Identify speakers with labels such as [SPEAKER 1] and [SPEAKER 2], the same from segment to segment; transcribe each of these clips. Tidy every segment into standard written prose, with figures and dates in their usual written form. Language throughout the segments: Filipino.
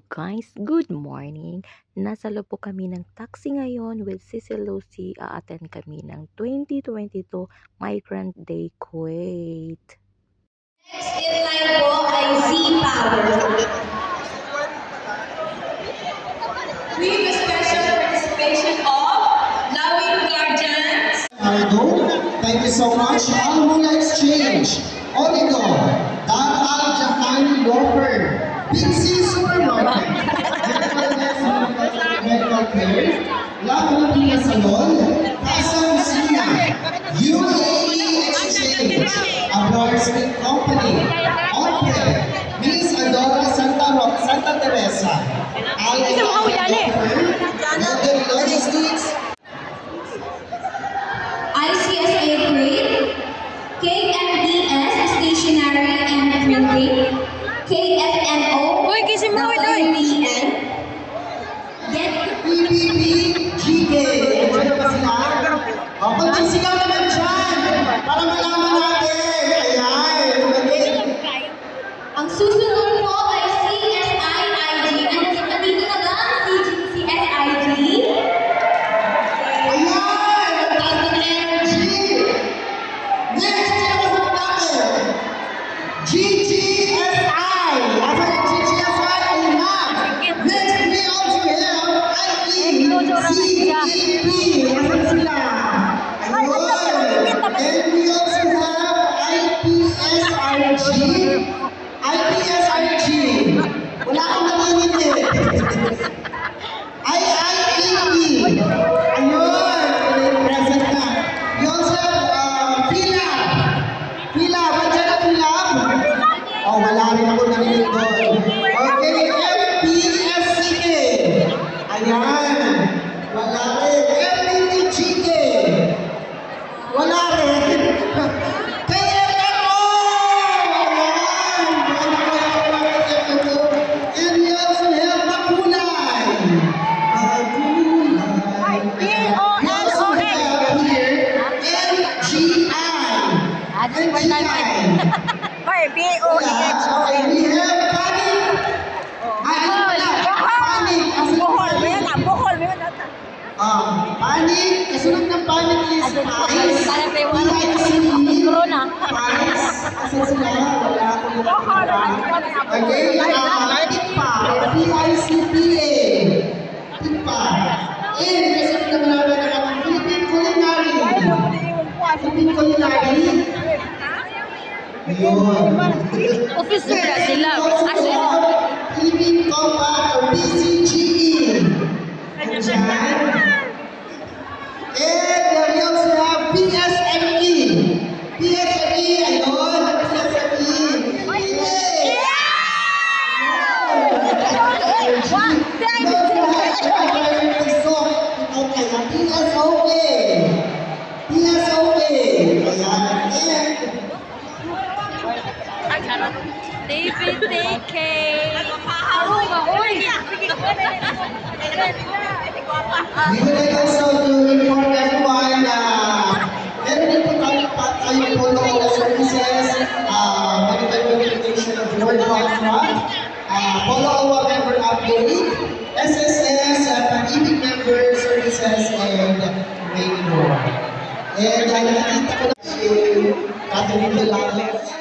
[SPEAKER 1] guys, good morning. Nasa loob po kami ng taxi ngayon with Sissy Lucy. A-attend kami ng 2022 Migrant Day Kuwait.
[SPEAKER 2] Next in line po ay Z-Power. With the special participation of Loving Guardians.
[SPEAKER 3] Thank you so much. Almula Exchange, Oligo, Dar Al Jahan Lofer, Big C Supermarket, Medical Care, La Filipina Salon, Casa Lucina, UAE Exchange, Abrar Smith Company, Opre, Miss Adora Santa Teresa, Golden Logistics,
[SPEAKER 2] ICSA Crate, KMDS Stationery and Printing, KFNO, WPN, Get
[SPEAKER 3] PPP GK. Ano ba sila? O, pagsigaw naman dyan para malaman natin. Ayan.
[SPEAKER 2] Ang susunod po ay CSIIG. Nandito na ba ang CSIG?
[SPEAKER 3] Ayan! Ang taas ng energy! Next, sinabasok natin. GGSI! Asa yung GGSI? Ayun na! Next, we also have IECEP! Asan sila? Ayun! And we also have IPSRG! Wala akong nangingiti! IIEP! Ayun! Present na! We also have PhilLab! PhilLab! Andiyan ang PhilLab? Oh, wala rin ako narinig doon. Okay, FPSCK! Ayan! Wala rin. FPTGK! Wala rin. KFMO! Ayan! And we also have Makulay! Makulay! We also have here NGI! NGI! Okay, we have Panic! Panic! Kasunod ng Panic is Ice! Ice! Asan sila? Wala akong nakakita. Okay, TICPA! PICPA! TICPA! And kasunod naman namin ang ating Philippine Culinary! Philippine Culinary! Ayun!
[SPEAKER 1] Officer na sila.
[SPEAKER 3] Philippine Combat or PCGE! Andyan! And we also have PSME! PSME! Ayun! PSME! PSOK! PSOK! Ayan!
[SPEAKER 1] David DK.
[SPEAKER 3] We would like also to inform everyone na meron din po tayong photo services, medical verification of your contract, follow-up member update, SSS, pag-ibig member services, and many more. And nakikita ko na si Catherine Velasquez.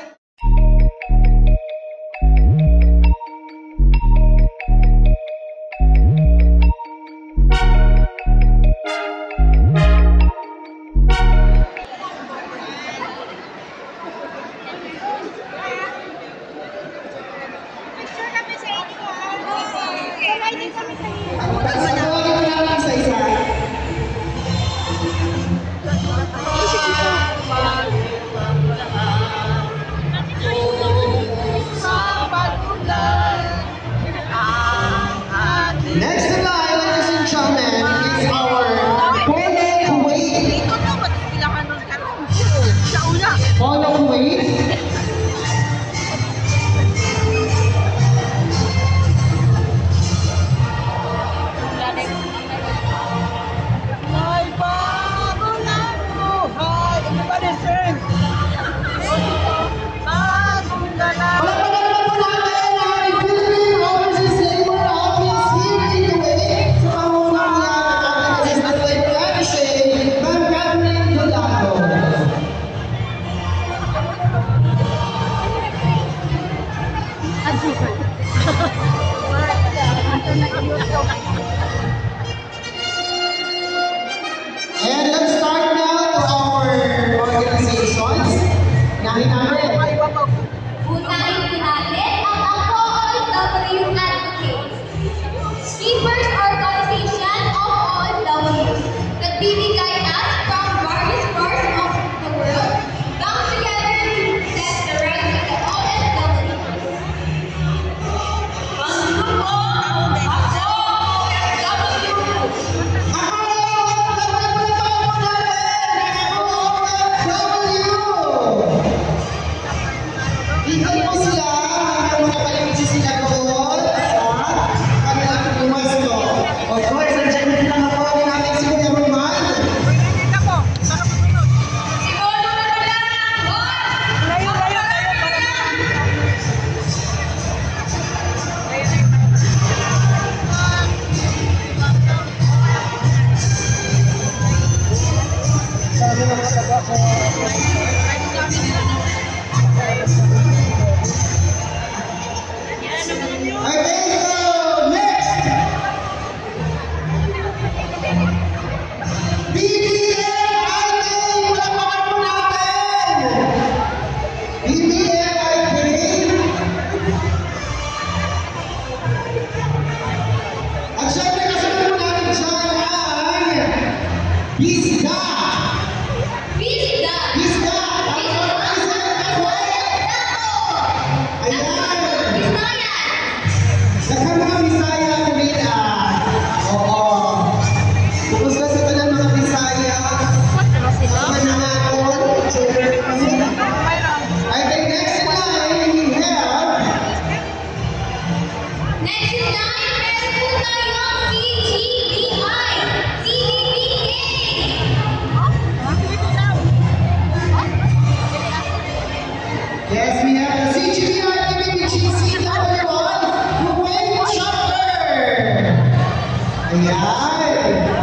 [SPEAKER 3] organizations. Nahin namin.
[SPEAKER 2] Unahin po natin ang OFW Advocates. Keepers Organization of OFWs. Nagbibigay us from various parts of the world, come together to protect the rights of the OFWs. Ang grupo Ako OFW.
[SPEAKER 3] Ito po sila, hanggang makapalipit sila doon sa kanilang lumasto. Of course, nandiyan din lang ako ang ating si Kuya Roman. Okay, so next! BBMIK! Palapakan po natin! BBMIK! At syempre kasama po natin dyan ay Bisga!
[SPEAKER 2] Bisda!
[SPEAKER 3] Bisga! Ayan!
[SPEAKER 2] Bisnayan!
[SPEAKER 3] Daghang mga Bisaya Manila. Oo. Kumusta sa talang mga Bisaya? Manangaon. I think next line we have
[SPEAKER 2] Next in line, meron po tayong CGBI, CBBK.
[SPEAKER 3] yes, we have the CGBI PBBGC number 1 Kuwait chapter. Ayan.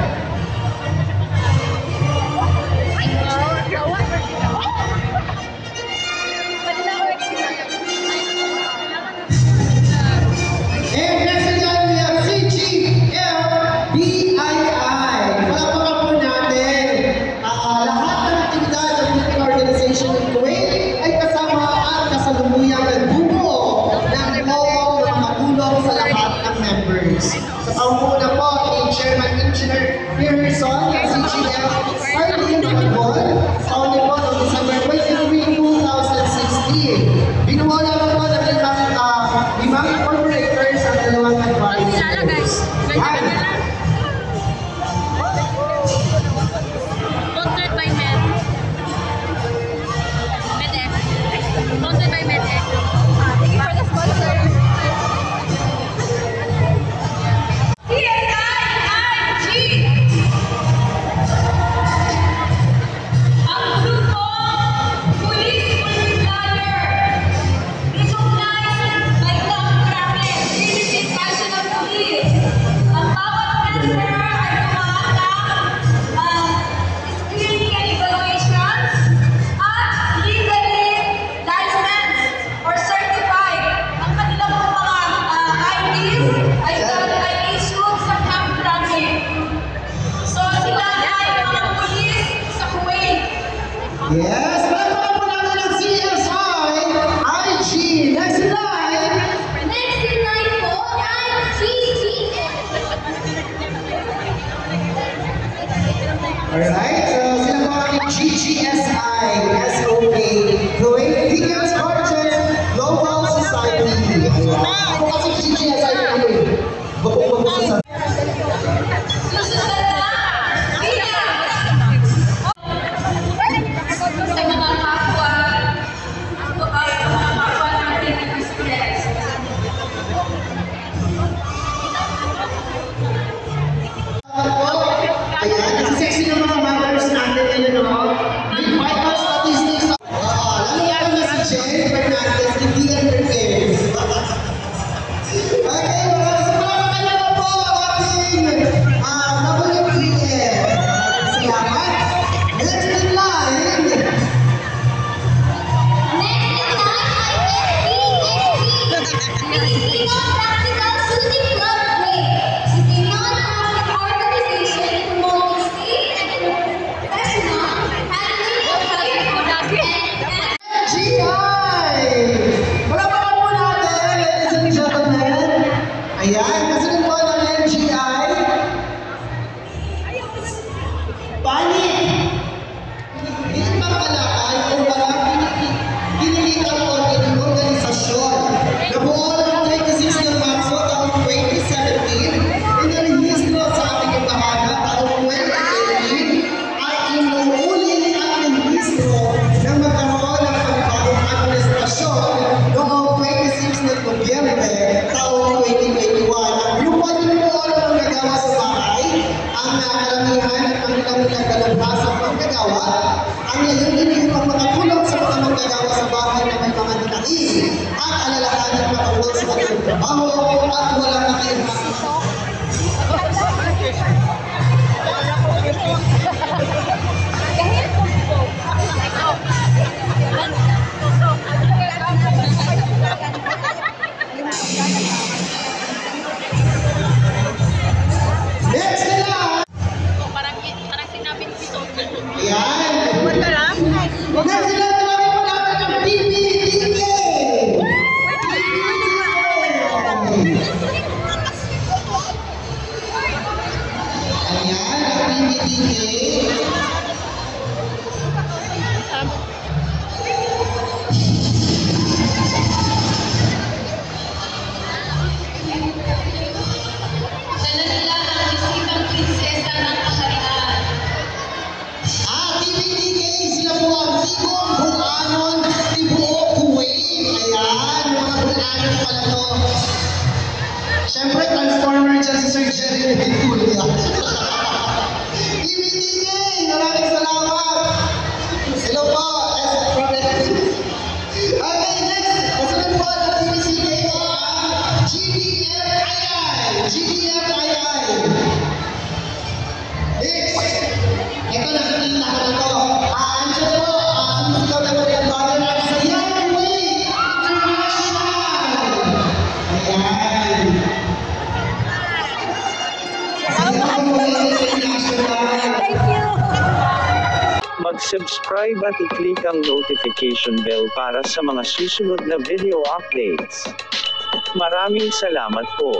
[SPEAKER 3] And next in line we have CGLBII. Palapakan po natin. Lahat ng aktibidad ng Philippine Organization in Kuwait ay kasama at kasalubuyang nagbubuo ng logo na matulong sa lahat ng members. Sa pangunguna po ni Chairman Engineer Pearson ng CGL Arlene Magbon sa uli po noong December 23, 2016. Binuo naman po ng limang corporators at dalawang advisors. Yan.
[SPEAKER 4] Sponsored by Medec. Sponsored by Medec. Thank you for the sponsor.
[SPEAKER 2] PSIIG. Ang grupo Police Multiplier. Recognized by Congress, Philippine National Police. Ang bawat member ay tumatanggap screening and evaluations at legally licensed or certified. Ang kanilang mga IDs ay issued sa Camp Crame. So sila ay mga pulis sa Kuwait.
[SPEAKER 3] Yes, palapakan po natin ang CSI IG. Next in line.
[SPEAKER 2] Next in line po ay GGS.
[SPEAKER 3] Alright, so sila po ang GGSI, SOK, Kuwait Beacons Gorgeous Global Society. Ayan. Ako kasi GGSI kami. Bukong sa
[SPEAKER 2] Susunod na bilang sa mga kapwa natin ng business.
[SPEAKER 3] Ayan, nagsisexy ng mga mothers natin ngayon, no? With vital statistics. Nangyayari na si Jen Fernandez, hindi Enriquez. Okay, maraming salamat kayo na po ang ating WPF. Salamat. Next in line.
[SPEAKER 2] Next in line ay FPSC, Filipino Practical Shooting Club Kuwait. Is a non-profit organization promoting safe and
[SPEAKER 3] karamihan at ang ilang nagdalubhasang manggagawa, ang layunin upang makatulong sa mga manggagawa sa bahay na may mga nais at alalahanin patungkol sa kanilang trabaho at walang nakaihang. Next nila!
[SPEAKER 4] Parang sinabi ni Pito.
[SPEAKER 3] Ayan!
[SPEAKER 4] Wala lang?
[SPEAKER 3] Next nila, tawagin po natin ang PBDK! Ayan, ang PBDK.
[SPEAKER 2] Dala nila ang bisitang prinsesa ng kaharian.
[SPEAKER 3] PBDK, sila po ang Tigong Bulanon ni Buo Kuwait. Ayan, mga Bulanon pala to. Siyempre, transformer dyan si Sir Jerry Venturia. PBDK, maraming salamat. Hello po, okay, next, kasunod po ang PBDK ko ang GDFII. GDFII. Next, ito nakikita ko na to. Andiyan po, sumisigaw na po yung brother at sa Yahweh International. Ayan. Sa Yahweh International.
[SPEAKER 4] Thank you!
[SPEAKER 5] Mag-subscribe at i-click ang notification bell para sa mga susunod na video updates. Maraming salamat po.